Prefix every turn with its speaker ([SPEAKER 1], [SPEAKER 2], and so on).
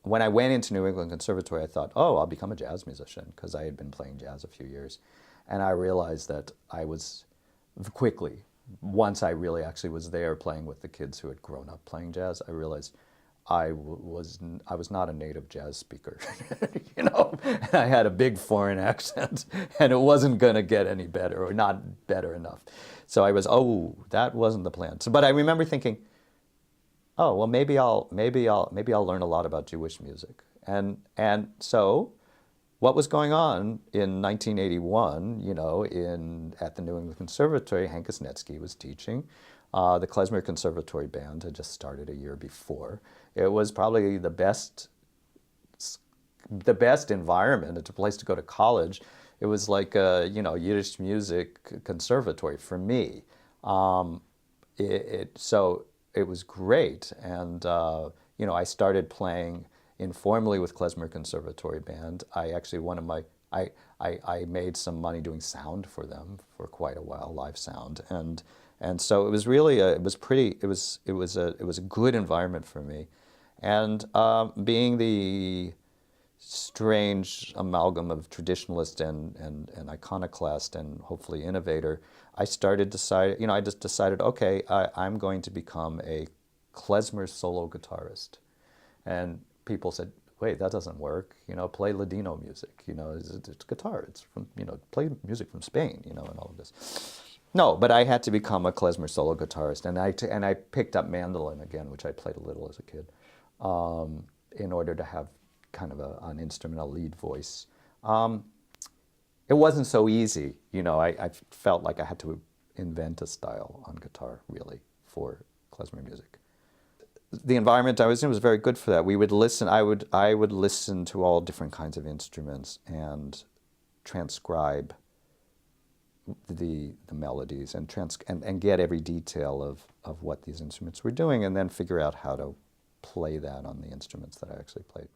[SPEAKER 1] when I went into New England Conservatory, I thought, oh, I'll become a jazz musician, because I had been playing jazz a few years. And I realized that I was quickly, once I really actually was there playing with the kids who had grown up playing jazz, I realized I was not a native jazz speaker, you know. I had a big foreign accent, and it wasn't going to get any better, or not better enough. So I was, oh, that wasn't the plan. So, but I remember thinking, oh, well, maybe I'll learn a lot about Jewish music. And so what was going on in 1981, you know, at the New England Conservatory, Hank Snetsky was teaching. The Klezmer Conservatory Band had just started a year before. It was probably the best environment. It's a place to go to college. It was like a, you know, Yiddish music conservatory for me. So it was great. And, you know, I started playing informally with Klezmer Conservatory Band. I actually, I made some money doing sound for them for quite a while, live sound. And so it was really, it was a good environment for me. And being the strange amalgam of traditionalist and iconoclast and hopefully innovator, I just decided, okay, I'm going to become a klezmer solo guitarist. And people said, wait, that doesn't work, you know, play Ladino music, you know, it's guitar, it's from, you know, play music from Spain, you know, and all of this. No, but I had to become a klezmer solo guitarist, and I picked up mandolin again, which I played a little as a kid, in order to have kind of an instrumental lead voice. It wasn't so easy, you know. I felt like I had to invent a style on guitar, really, for klezmer music. The environment I was in was very good for that. We would listen. I would listen to all different kinds of instruments and transcribe the melodies and get every detail of what these instruments were doing, and then figure out how to play that on the instruments that I actually played.